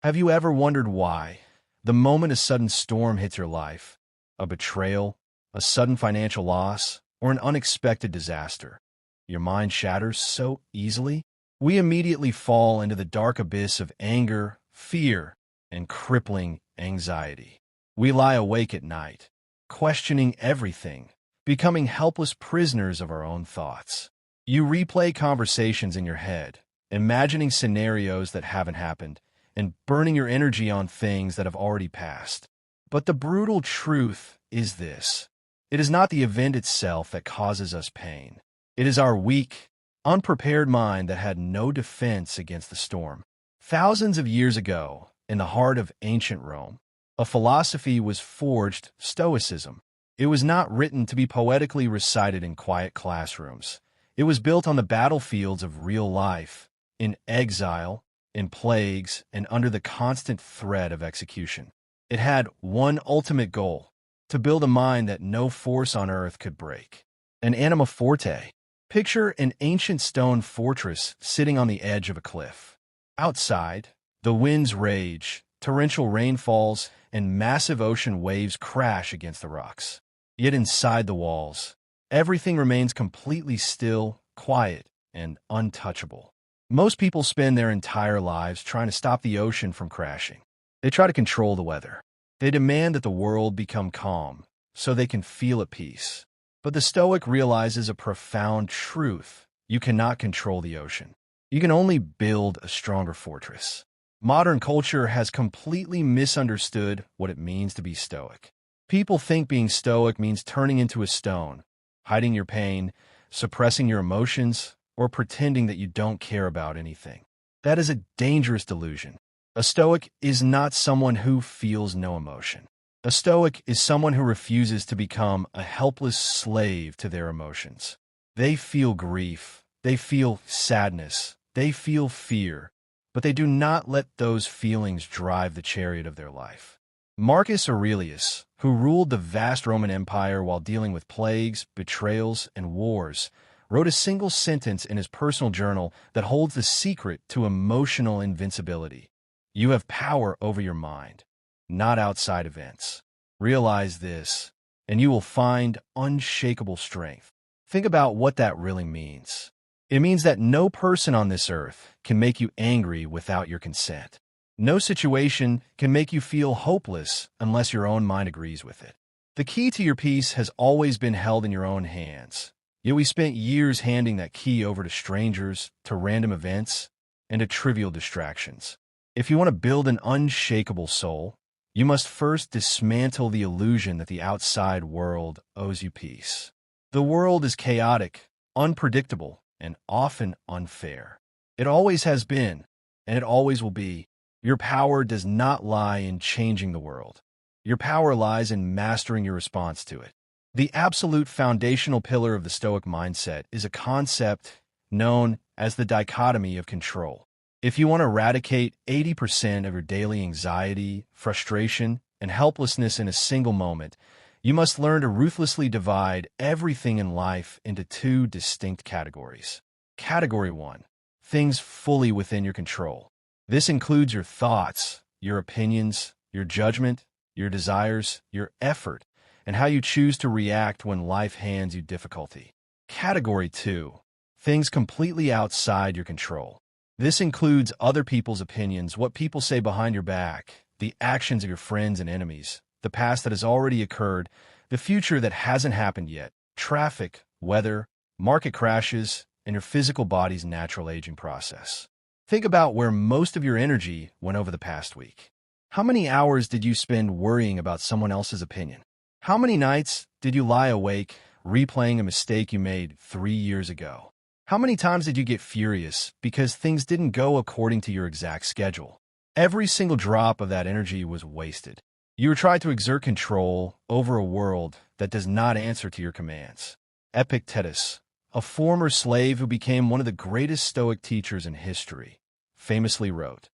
Have you ever wondered why? The moment a sudden storm hits your life, a betrayal, a sudden financial loss, or an unexpected disaster, your mind shatters so easily? We immediately fall into the dark abyss of anger, fear, and crippling anxiety. We lie awake at night, questioning everything, becoming helpless prisoners of our own thoughts. You replay conversations in your head, imagining scenarios that haven't happened, and burning your energy on things that have already passed. But the brutal truth is this: it is not the event itself that causes us pain. It is our weak, unprepared mind that had no defense against the storm. Thousands of years ago, in the heart of ancient Rome, a philosophy was forged, Stoicism. It was not written to be poetically recited in quiet classrooms. It was built on the battlefields of real life, in exile, in plagues, and under the constant threat of execution. It had one ultimate goal: to build a mind that no force on earth could break. An anima forte. Picture an ancient stone fortress sitting on the edge of a cliff. Outside, the winds rage, torrential rain falls, and massive ocean waves crash against the rocks. Yet inside the walls, everything remains completely still, quiet, and untouchable. Most people spend their entire lives trying to stop the ocean from crashing. They try to control the weather. They demand that the world become calm so they can feel at peace. But the Stoic realizes a profound truth: you cannot control the ocean. You can only build a stronger fortress. Modern culture has completely misunderstood what it means to be Stoic. People think being Stoic means turning into a stone, hiding your pain, suppressing your emotions, or pretending that you don't care about anything. That is a dangerous delusion. A Stoic is not someone who feels no emotion. A Stoic is someone who refuses to become a helpless slave to their emotions. They feel grief, they feel sadness, they feel fear, but they do not let those feelings drive the chariot of their life. Marcus Aurelius, who ruled the vast Roman Empire while dealing with plagues, betrayals, and wars, wrote a single sentence in his personal journal that holds the secret to emotional invincibility. You have power over your mind, not outside events. Realize this, and you will find unshakable strength. Think about what that really means. It means that no person on this earth can make you angry without your consent. No situation can make you feel hopeless unless your own mind agrees with it. The key to your peace has always been held in your own hands. Yet we spent years handing that key over to strangers, to random events, and to trivial distractions. If you want to build an unshakable soul, you must first dismantle the illusion that the outside world owes you peace. The world is chaotic, unpredictable, and often unfair. It always has been, and it always will be. Your power does not lie in changing the world. Your power lies in mastering your response to it. The absolute foundational pillar of the Stoic mindset is a concept known as the dichotomy of control. If you want to eradicate 80% of your daily anxiety, frustration, and helplessness in a single moment, you must learn to ruthlessly divide everything in life into two distinct categories. Category 1: things fully within your control. This includes your thoughts, your opinions, your judgment, your desires, your effort, and how you choose to react when life hands you difficulty. Category 2: things completely outside your control. This includes other people's opinions, what people say behind your back, the actions of your friends and enemies, the past that has already occurred, the future that hasn't happened yet, traffic, weather, market crashes, and your physical body's natural aging process. Think about where most of your energy went over the past week. How many hours did you spend worrying about someone else's opinion? How many nights did you lie awake replaying a mistake you made 3 years ago? How many times did you get furious because things didn't go according to your exact schedule? Every single drop of that energy was wasted. You were trying to exert control over a world that does not answer to your commands. Epictetus, a former slave who became one of the greatest Stoic teachers in history, famously wrote,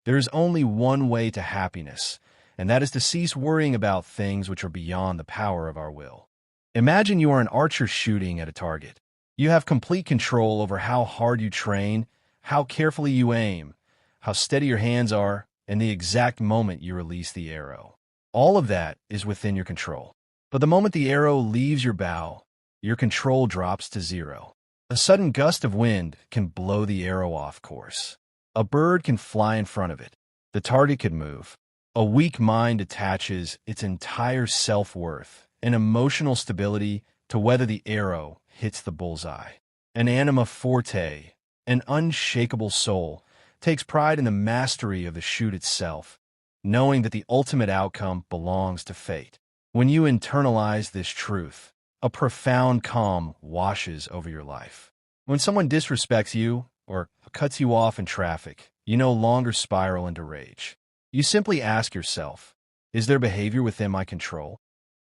"There is only one way to happiness, and that is to cease worrying about things which are beyond the power of our will." Imagine you are an archer shooting at a target. You have complete control over how hard you train, how carefully you aim, how steady your hands are, and the exact moment you release the arrow. All of that is within your control. But the moment the arrow leaves your bow, your control drops to zero. A sudden gust of wind can blow the arrow off course. A bird can fly in front of it. The target could move. A weak mind attaches its entire self-worth and emotional stability to whether the arrow hits the bullseye. An anima forte, an unshakable soul, takes pride in the mastery of the shoot itself, knowing that the ultimate outcome belongs to fate. When you internalize this truth, a profound calm washes over your life. When someone disrespects you or cuts you off in traffic, you no longer spiral into rage. You simply ask yourself, is their behavior within my control?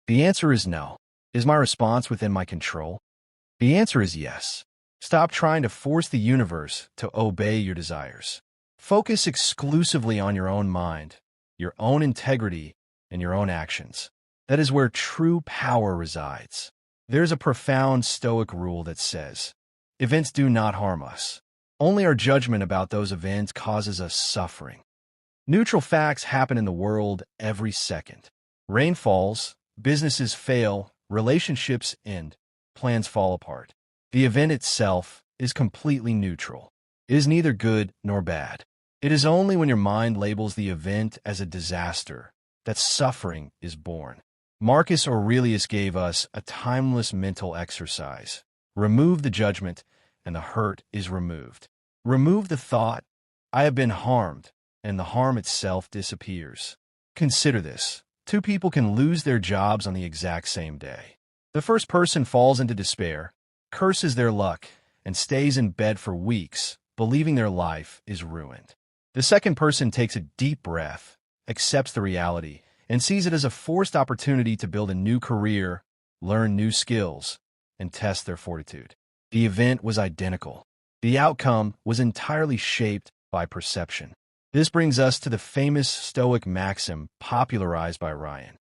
The answer is no. Is my response within my control? The answer is yes. Stop trying to force the universe to obey your desires. Focus exclusively on your own mind, your own integrity, and your own actions. That is where true power resides. There's a profound Stoic rule that says, events do not harm us. Only our judgment about those events causes us suffering. Neutral facts happen in the world every second. Rain falls, businesses fail, relationships end, plans fall apart. The event itself is completely neutral. It is neither good nor bad. It is only when your mind labels the event as a disaster that suffering is born. Marcus Aurelius gave us a timeless mental exercise. Remove the judgment, and the hurt is removed. Remove the thought, I have been harmed, and the harm itself disappears. Consider this. Two people can lose their jobs on the exact same day. The first person falls into despair, curses their luck, and stays in bed for weeks, believing their life is ruined. The second person takes a deep breath, accepts the reality, and sees it as a forced opportunity to build a new career, learn new skills, and test their fortitude. The event was identical. The outcome was entirely shaped by perception. This brings us to the famous Stoic maxim popularized by Ryan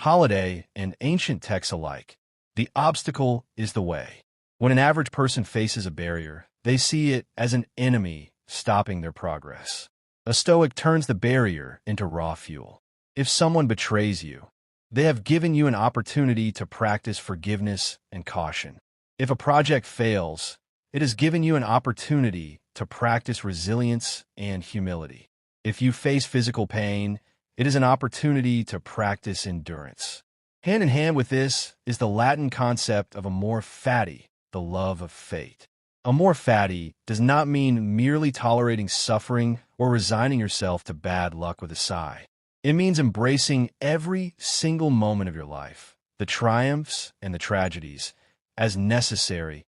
Holiday and ancient texts alike. The obstacle is the way. When an average person faces a barrier, they see it as an enemy stopping their progress. A Stoic turns the barrier into raw fuel. If someone betrays you, they have given you an opportunity to practice forgiveness and caution. If a project fails, it has given you an opportunity to practice resilience and humility. If you face physical pain, it is an opportunity to practice endurance. Hand in hand with this is the Latin concept of amor fati, the love of fate. Amor fati does not mean merely tolerating suffering or resigning yourself to bad luck with a sigh. It means embracing every single moment of your life, the triumphs and the tragedies, as necessary,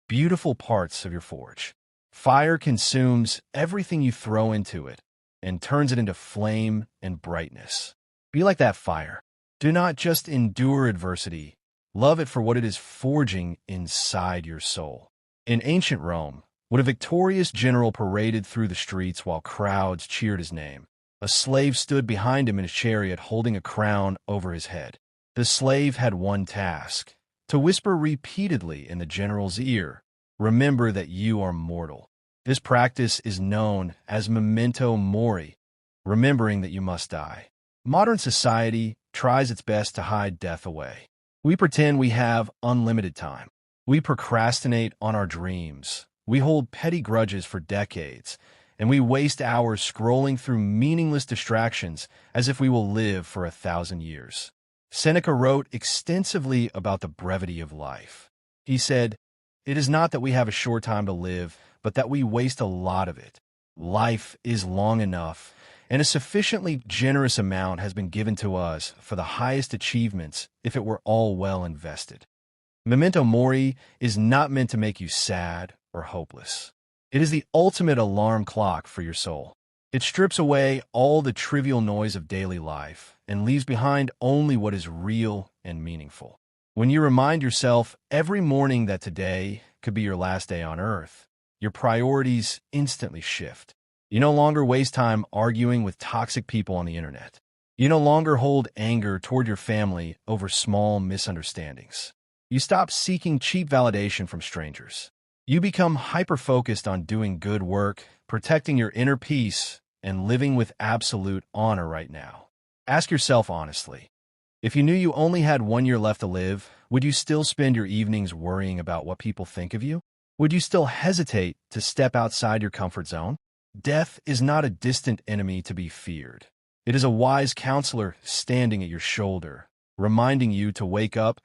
beautiful parts of your forge. Fire consumes everything you throw into it and turns it into flame and brightness. Be like that fire. Do not just endure adversity. Love it for what it is forging inside your soul. In ancient Rome, when a victorious general paraded through the streets while crowds cheered his name, a slave stood behind him in his chariot holding a crown over his head. The slave had one task: to whisper repeatedly in the general's ear, "Remember that you are mortal." This practice is known as memento mori, remembering that you must die. Modern society tries its best to hide death away. We pretend we have unlimited time. We procrastinate on our dreams. We hold petty grudges for decades, and we waste hours scrolling through meaningless distractions as if we will live for 1,000 years. Seneca wrote extensively about the brevity of life. He said, "It is not that we have a short time to live, but that we waste a lot of it. Life is long enough, and a sufficiently generous amount has been given to us for the highest achievements if it were all well invested." Memento mori is not meant to make you sad or hopeless. It is the ultimate alarm clock for your soul. It strips away all the trivial noise of daily life and leaves behind only what is real and meaningful. When you remind yourself every morning that today could be your last day on earth, your priorities instantly shift. You no longer waste time arguing with toxic people on the internet. You no longer hold anger toward your family over small misunderstandings. You stop seeking cheap validation from strangers. You become hyper-focused on doing good work, protecting your inner peace, and living with absolute honor right now. Ask yourself honestly, if you knew you only had 1 year left to live, would you still spend your evenings worrying about what people think of you? Would you still hesitate to step outside your comfort zone? Death is not a distant enemy to be feared. It is a wise counselor standing at your shoulder, reminding you to wake up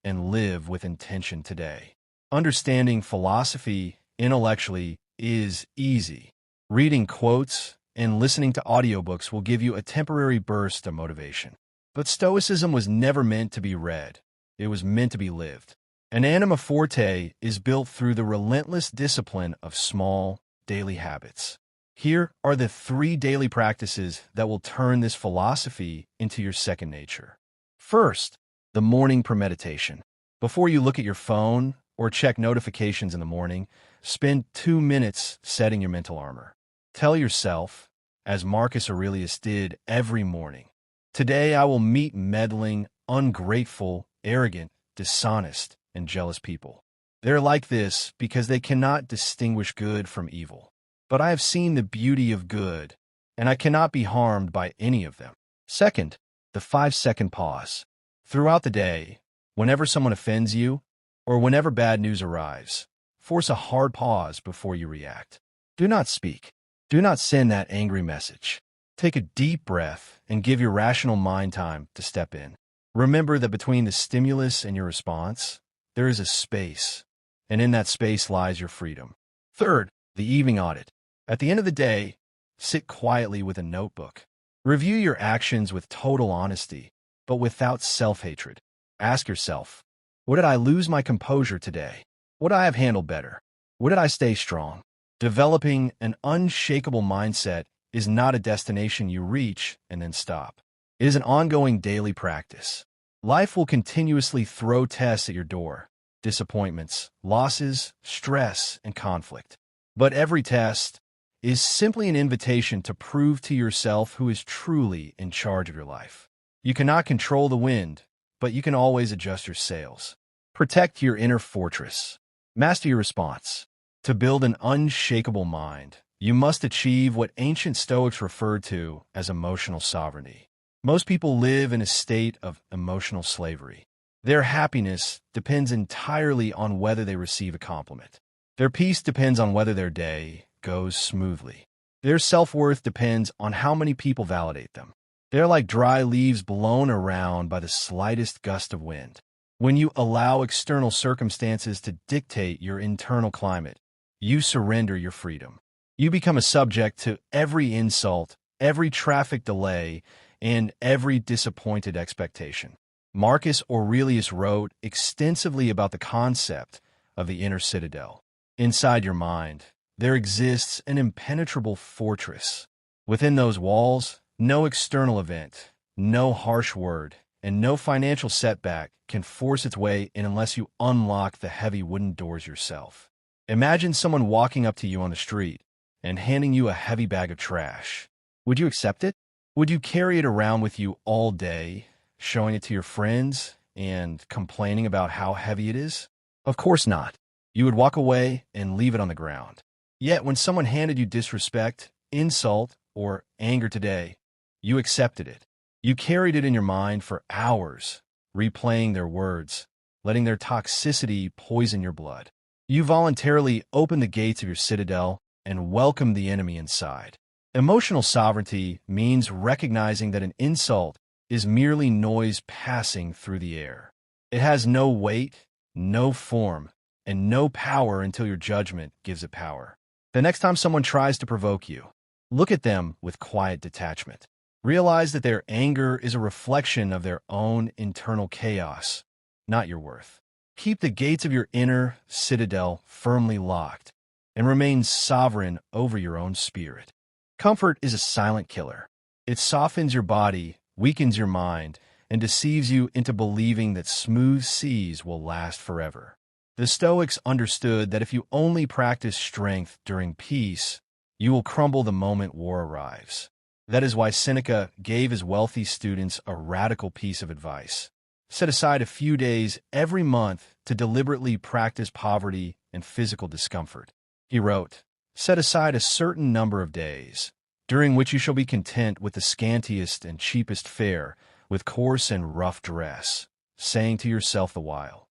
and live with intention today. Understanding philosophy intellectually is easy. Reading quotes and listening to audiobooks will give you a temporary burst of motivation. But Stoicism was never meant to be read. It was meant to be lived. An anima forte is built through the relentless discipline of small, daily habits. Here are the 3 daily practices that will turn this philosophy into your second nature. First, the morning premeditation. Before you look at your phone or check notifications in the morning, spend 2 minutes setting your mental armor. Tell yourself, as Marcus Aurelius did every morning, today I will meet meddling, ungrateful, arrogant, dishonest, and jealous people. They're like this because they cannot distinguish good from evil. But I have seen the beauty of good, and I cannot be harmed by any of them. Second, the 5-second pause. Throughout the day, whenever someone offends you, or whenever bad news arrives, force a hard pause before you react. Do not speak. Do not send that angry message. Take a deep breath and give your rational mind time to step in. Remember that between the stimulus and your response, there is a space, and in that space lies your freedom. Third, the evening audit. At the end of the day, sit quietly with a notebook. Review your actions with total honesty, but without self-hatred. Ask yourself, what did I lose my composure today? What did I have handled better? What did I stay strong? Developing an unshakable mindset is not a destination you reach and then stop. It is an ongoing daily practice. Life will continuously throw tests at your door, disappointments, losses, stress, and conflict. But every test is simply an invitation to prove to yourself who is truly in charge of your life. You cannot control the wind, but you can always adjust your sails. Protect your inner fortress. Master your response. To build an unshakable mind, you must achieve what ancient Stoics referred to as emotional sovereignty. Most people live in a state of emotional slavery. Their happiness depends entirely on whether they receive a compliment. Their peace depends on whether their day goes smoothly. Their self-worth depends on how many people validate them. They're like dry leaves blown around by the slightest gust of wind. When you allow external circumstances to dictate your internal climate, you surrender your freedom. You become a subject to every insult, every traffic delay, and every disappointed expectation. Marcus Aurelius wrote extensively about the concept of the inner citadel. Inside your mind, there exists an impenetrable fortress. Within those walls, no external event, no harsh word, and no financial setback can force its way in unless you unlock the heavy wooden doors yourself. Imagine someone walking up to you on the street and handing you a heavy bag of trash. Would you accept it? Would you carry it around with you all day, showing it to your friends and complaining about how heavy it is? Of course not. You would walk away and leave it on the ground. Yet when someone handed you disrespect, insult, or anger today, you accepted it. You carried it in your mind for hours, replaying their words, letting their toxicity poison your blood. You voluntarily opened the gates of your citadel and welcomed the enemy inside. Emotional sovereignty means recognizing that an insult is merely noise passing through the air. It has no weight, no form, and no power until your judgment gives it power. The next time someone tries to provoke you, look at them with quiet detachment. Realize that their anger is a reflection of their own internal chaos, not your worth. Keep the gates of your inner citadel firmly locked and remain sovereign over your own spirit. Comfort is a silent killer. It softens your body, weakens your mind, and deceives you into believing that smooth seas will last forever. The Stoics understood that if you only practice strength during peace, you will crumble the moment war arrives. That is why Seneca gave his wealthy students a radical piece of advice. Set aside a few days every month to deliberately practice poverty and physical discomfort. He wrote, "Set aside a certain number of days. during which you shall be content with the scantiest and cheapest fare, with coarse and rough dress, saying to yourself the while,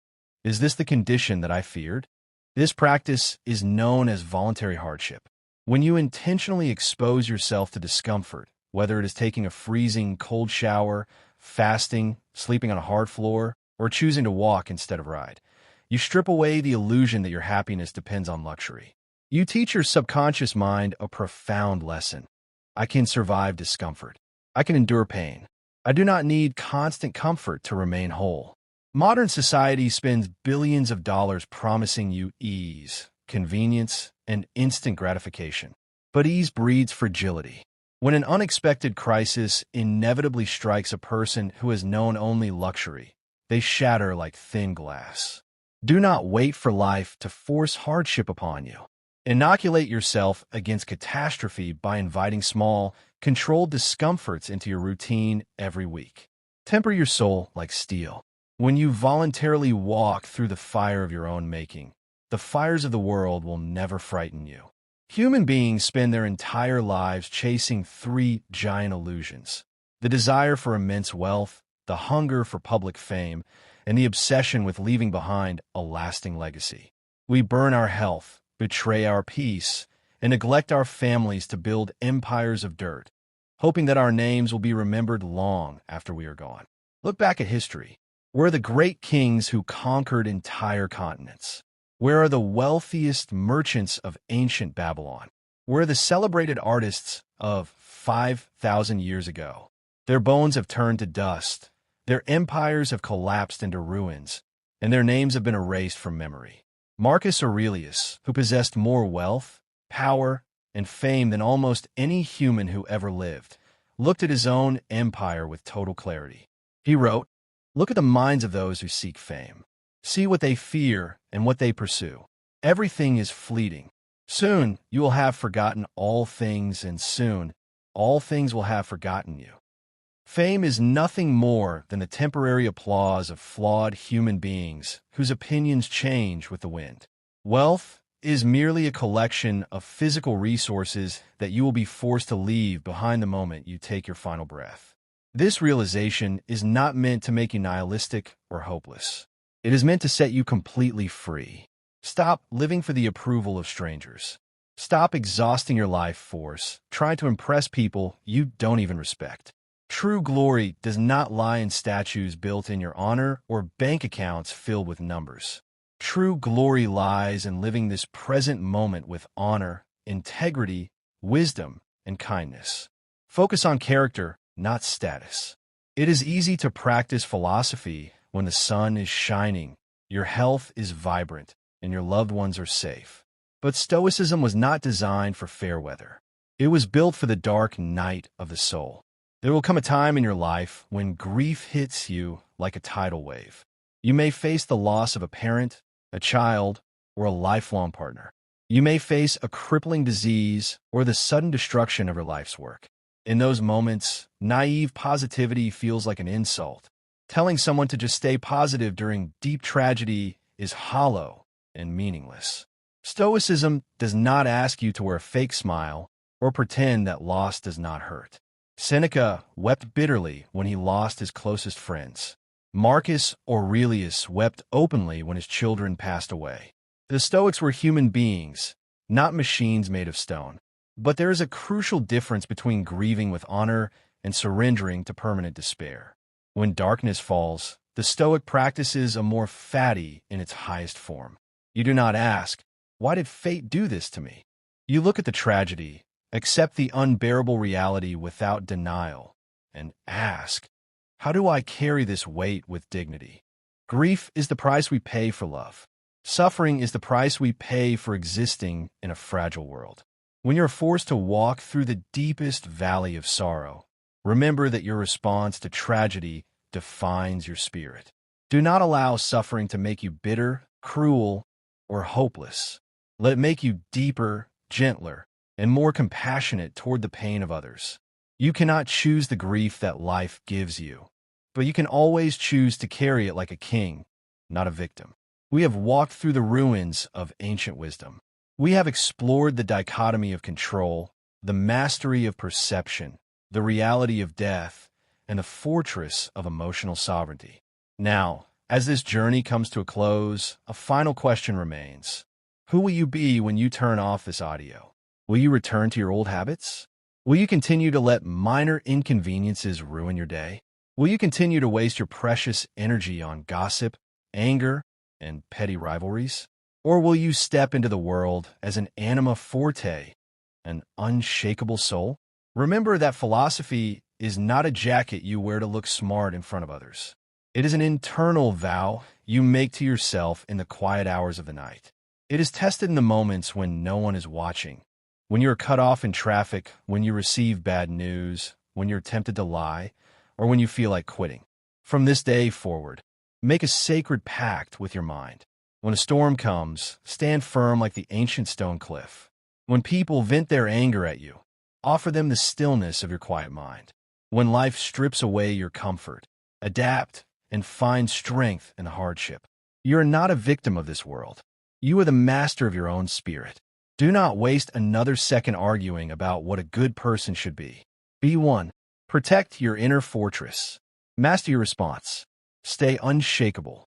"Is this the condition that I feared?" This practice is known as voluntary hardship. When you intentionally expose yourself to discomfort, whether it is taking a freezing cold shower, fasting, sleeping on a hard floor, or choosing to walk instead of ride, you strip away the illusion that your happiness depends on luxury. You teach your subconscious mind a profound lesson. I can survive discomfort. I can endure pain. I do not need constant comfort to remain whole. Modern society spends billions of dollars promising you ease, convenience, and instant gratification. But ease breeds fragility. When an unexpected crisis inevitably strikes a person who has known only luxury, they shatter like thin glass. Do not wait for life to force hardship upon you. Inoculate yourself against catastrophe by inviting small, controlled discomforts into your routine every week. Temper your soul like steel. When you voluntarily walk through the fire of your own making, the fires of the world will never frighten you. Human beings spend their entire lives chasing three giant illusions: the desire for immense wealth, the hunger for public fame, and the obsession with leaving behind a lasting legacy. We burn our health, betray our peace, and neglect our families to build empires of dirt, hoping that our names will be remembered long after we are gone. Look back at history. Where are the great kings who conquered entire continents? Where are the wealthiest merchants of ancient Babylon? Where are the celebrated artists of 5,000 years ago? Their bones have turned to dust, their empires have collapsed into ruins, and their names have been erased from memory. Marcus Aurelius, who possessed more wealth, power, and fame than almost any human who ever lived, looked at his own empire with total clarity. He wrote, "Look at the minds of those who seek fame. See what they fear and what they pursue. Everything is fleeting. Soon you will have forgotten all things, and soon all things will have forgotten you." Fame is nothing more than the temporary applause of flawed human beings whose opinions change with the wind. Wealth is merely a collection of physical resources that you will be forced to leave behind the moment you take your final breath. This realization is not meant to make you nihilistic or hopeless. It is meant to set you completely free. Stop living for the approval of strangers. Stop exhausting your life force trying to impress people you don't even respect. True glory does not lie in statues built in your honor or bank accounts filled with numbers. True glory lies in living this present moment with honor, integrity, wisdom, and kindness. Focus on character, not status. It is easy to practice philosophy when the sun is shining, your health is vibrant, and your loved ones are safe. But Stoicism was not designed for fair weather. It was built for the dark night of the soul. There will come a time in your life when grief hits you like a tidal wave. You may face the loss of a parent, a child, or a lifelong partner. You may face a crippling disease or the sudden destruction of your life's work. In those moments, naive positivity feels like an insult. Telling someone to just stay positive during deep tragedy is hollow and meaningless. Stoicism does not ask you to wear a fake smile or pretend that loss does not hurt. Seneca wept bitterly when he lost his closest friends. Marcus Aurelius wept openly when his children passed away. The Stoics were human beings, not machines made of stone. But there is a crucial difference between grieving with honor and surrendering to permanent despair. When darkness falls, the Stoic practices a more fatty in its highest form. You do not ask, "Why did fate do this to me?" You look at the tragedy, accept the unbearable reality without denial, and ask, "How do I carry this weight with dignity?" Grief is the price we pay for love. Suffering is the price we pay for existing in a fragile world. When you're forced to walk through the deepest valley of sorrow, remember that your response to tragedy defines your spirit. Do not allow suffering to make you bitter, cruel, or hopeless. Let it make you deeper, gentler, and more compassionate toward the pain of others. You cannot choose the grief that life gives you, but you can always choose to carry it like a king, not a victim. We have walked through the ruins of ancient wisdom. We have explored the dichotomy of control, the mastery of perception, the reality of death, and the fortress of emotional sovereignty. Now, as this journey comes to a close, a final question remains. Who will you be when you turn off this audio? Will you return to your old habits? Will you continue to let minor inconveniences ruin your day? Will you continue to waste your precious energy on gossip, anger, and petty rivalries? Or will you step into the world as an anima forte, an unshakable soul? Remember that philosophy is not a jacket you wear to look smart in front of others. It is an internal vow you make to yourself in the quiet hours of the night. It is tested in the moments when no one is watching, when you are cut off in traffic, when you receive bad news, when you're tempted to lie, or when you feel like quitting. From this day forward, make a sacred pact with your mind. When a storm comes, stand firm like the ancient stone cliff. When people vent their anger at you, offer them the stillness of your quiet mind. When life strips away your comfort, adapt and find strength in hardship. You are not a victim of this world. You are the master of your own spirit. Do not waste another second arguing about what a good person should be. Be one. Protect your inner fortress. Master your response. Stay unshakable.